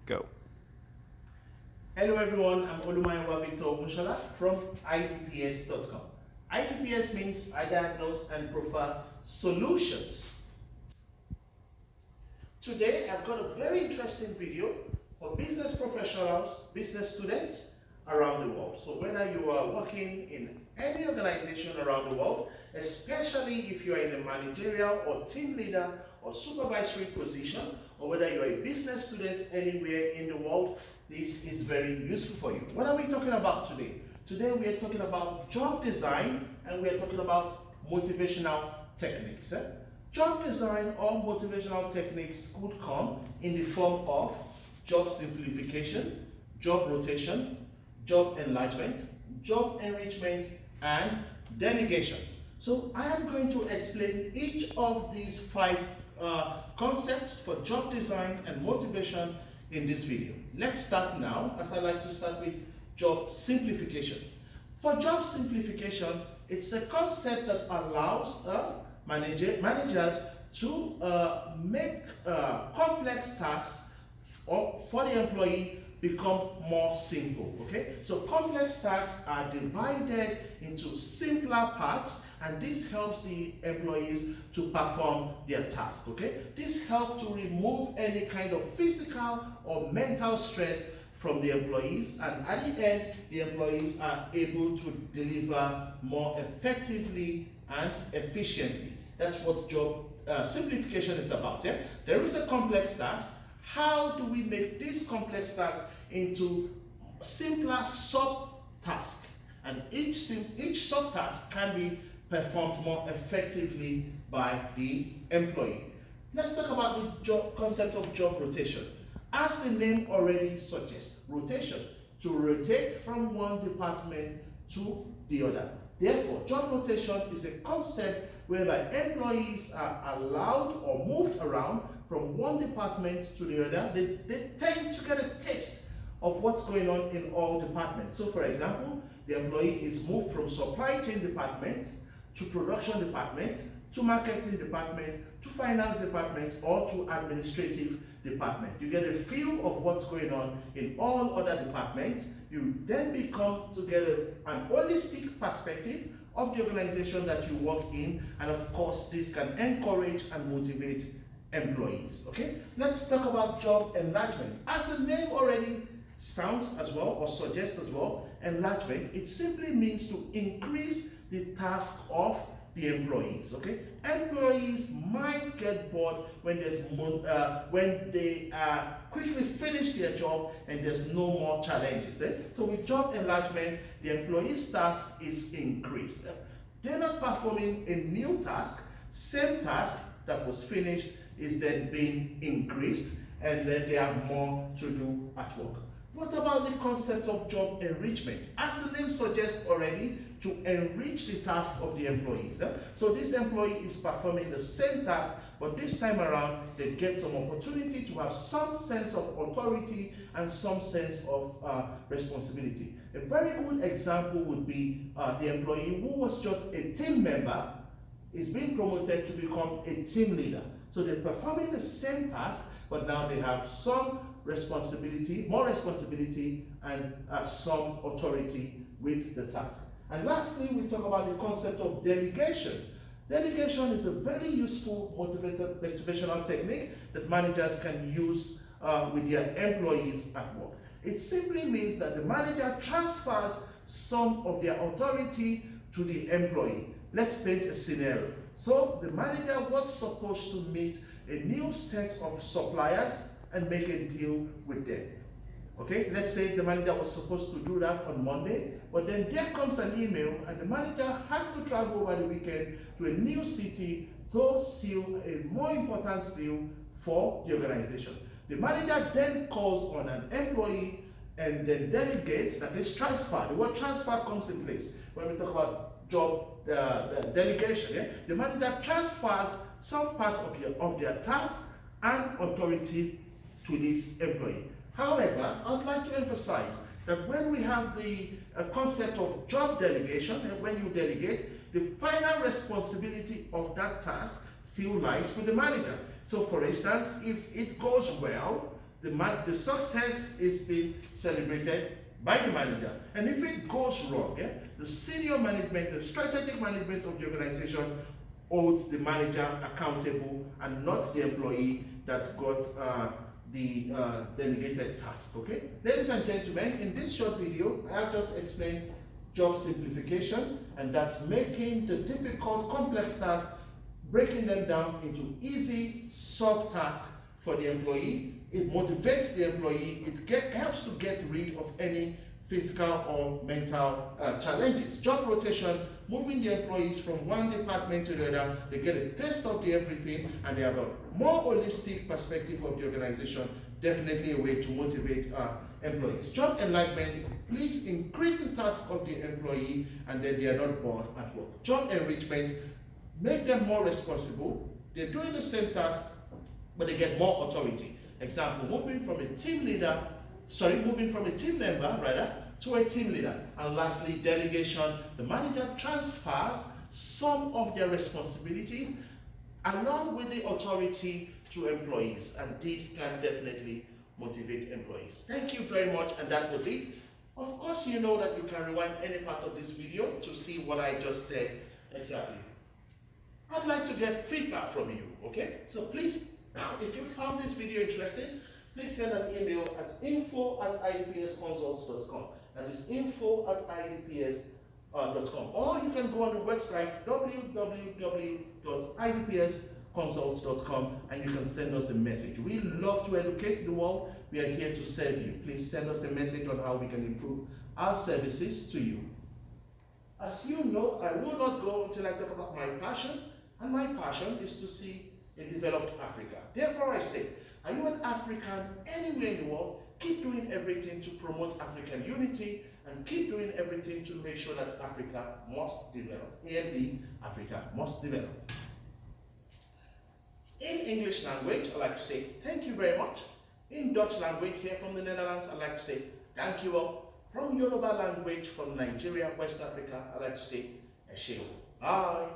Go. Hello everyone, I'm Olumayowa Victor Ogunshola from idps.com. IDPS means I diagnose and profile solutions. Today I've got a very interesting video for business professionals, business students around the world. So whether you are working in any organization around the world, especially if you are in a managerial or team leader or supervisory position, or whether you're a business student anywhere in the world, this is very useful for you. What are we talking about today? Today we are talking about job design, and we are talking about motivational techniques. Job design or motivational techniques could come in the form of job simplification, job rotation, job enlargement, job enrichment, and delegation. So I am going to explain each of these five concepts for job design and motivation in this video. Let's start now, as I like to start with job simplification. For job simplification, it's a concept that allows managers to make complex tasks for the employee become more simple. Okay, so complex tasks are divided into simpler parts, and this helps the employees to perform their task. Okay, this helps to remove any kind of physical or mental stress from the employees, and at the end the employees are able to deliver more effectively and efficiently. That's what job simplification is about. Yeah? There is a complex task. How do we make this complex task into simpler sub-tasks? And each sub-task can be performed more effectively by the employee. Let's talk about the concept of job rotation. As the name already suggests, rotation, to rotate from one department to the other. Therefore, job rotation is a concept whereby employees are allowed or moved around from one department to the other. They tend to get a taste of what's going on in all departments. So for example, the employee is moved from supply chain department to production department to marketing department to finance department or to administrative department. You get a feel of what's going on in all other departments. You then become to get an holistic perspective of the organization that you work in, and of course this can encourage and motivate employees. Okay, let's talk about job enlargement. As the name already sounds as well or suggests as well, enlargement, it simply means to increase the task of the employees. Okay, employees might get bored when when they quickly finish their job and there's no more challenges. So with job enlargement, the employee's task is increased. They're not performing a new task. Same task that was finished is then being increased, and then they have more to do at work. What about the concept of job enrichment? As the name suggests already, to enrich the task of the employees. So this employee is performing the same task, but this time around they get some opportunity to have some sense of authority and some sense of responsibility. A very good example would be the employee who was just a team member is being promoted to become a team leader. So they're performing the same task, but now they have some responsibility, more responsibility, and some authority with the task. And lastly, we talk about the concept of delegation. Delegation is a very useful motivational technique that managers can use with their employees at work. It simply means that the manager transfers some of their authority to the employee. Let's paint a scenario. So the manager was supposed to meet a new set of suppliers and make a deal with them. Okay, let's say the manager was supposed to do that on Monday, but then there comes an email and the manager has to travel over the weekend to a new city to seal a more important deal for the organization. The manager then calls on an employee and then delegates, that is transfer. The word transfer comes in place when we talk about job delegation. Yeah? The manager transfers some part of their task and authority to this employee. However, I'd like to emphasize that when we have the concept of job delegation, and when you delegate, the final responsibility of that task still lies with the manager. So for instance, if it goes well, the success is being celebrated by the manager. And if it goes wrong, the senior management, the strategic management of the organization holds the manager accountable and not the employee that got the delegated task. Okay, ladies and gentlemen, in this short video, I have just explained job simplification, and that's making the difficult, complex tasks, breaking them down into easy sub-tasks for the employee. It motivates the employee. It helps to get rid of any physical or mental challenges. Job rotation, moving the employees from one department to the other, they get a taste of the everything and they have a more holistic perspective of the organization. Definitely a way to motivate employees. Job enlargement, please increase the task of the employee and then they are not bored at work. Job enrichment, make them more responsible. They're doing the same task, but they get more authority. Example, moving from a team member rather to a team leader. And lastly, delegation, the manager transfers some of their responsibilities along with the authority to employees, and this can definitely motivate employees. Thank you very much, and that was it. Of course, you know that you can rewind any part of this video to see what I just said exactly. I'd like to get feedback from you, okay? So please, if you found this video interesting, please send an email at info@idpsconsults.com. That is info@idps.com. Or you can go on the website www.idpsconsults.com and you can send us a message. We love to educate the world. We are here to serve you. Please send us a message on how we can improve our services to you. As you know, I will not go until I talk about my passion, and my passion is to see a developed Africa. Therefore, I say, are you an African anywhere in the world? Keep doing everything to promote African unity and keep doing everything to make sure that Africa must develop. AMD, Africa must develop. In English language, I'd like to say thank you very much. In Dutch language, here from the Netherlands, I'd like to say thank you all. From Yoruba language, from Nigeria, West Africa, I'd like to say esheun. Bye.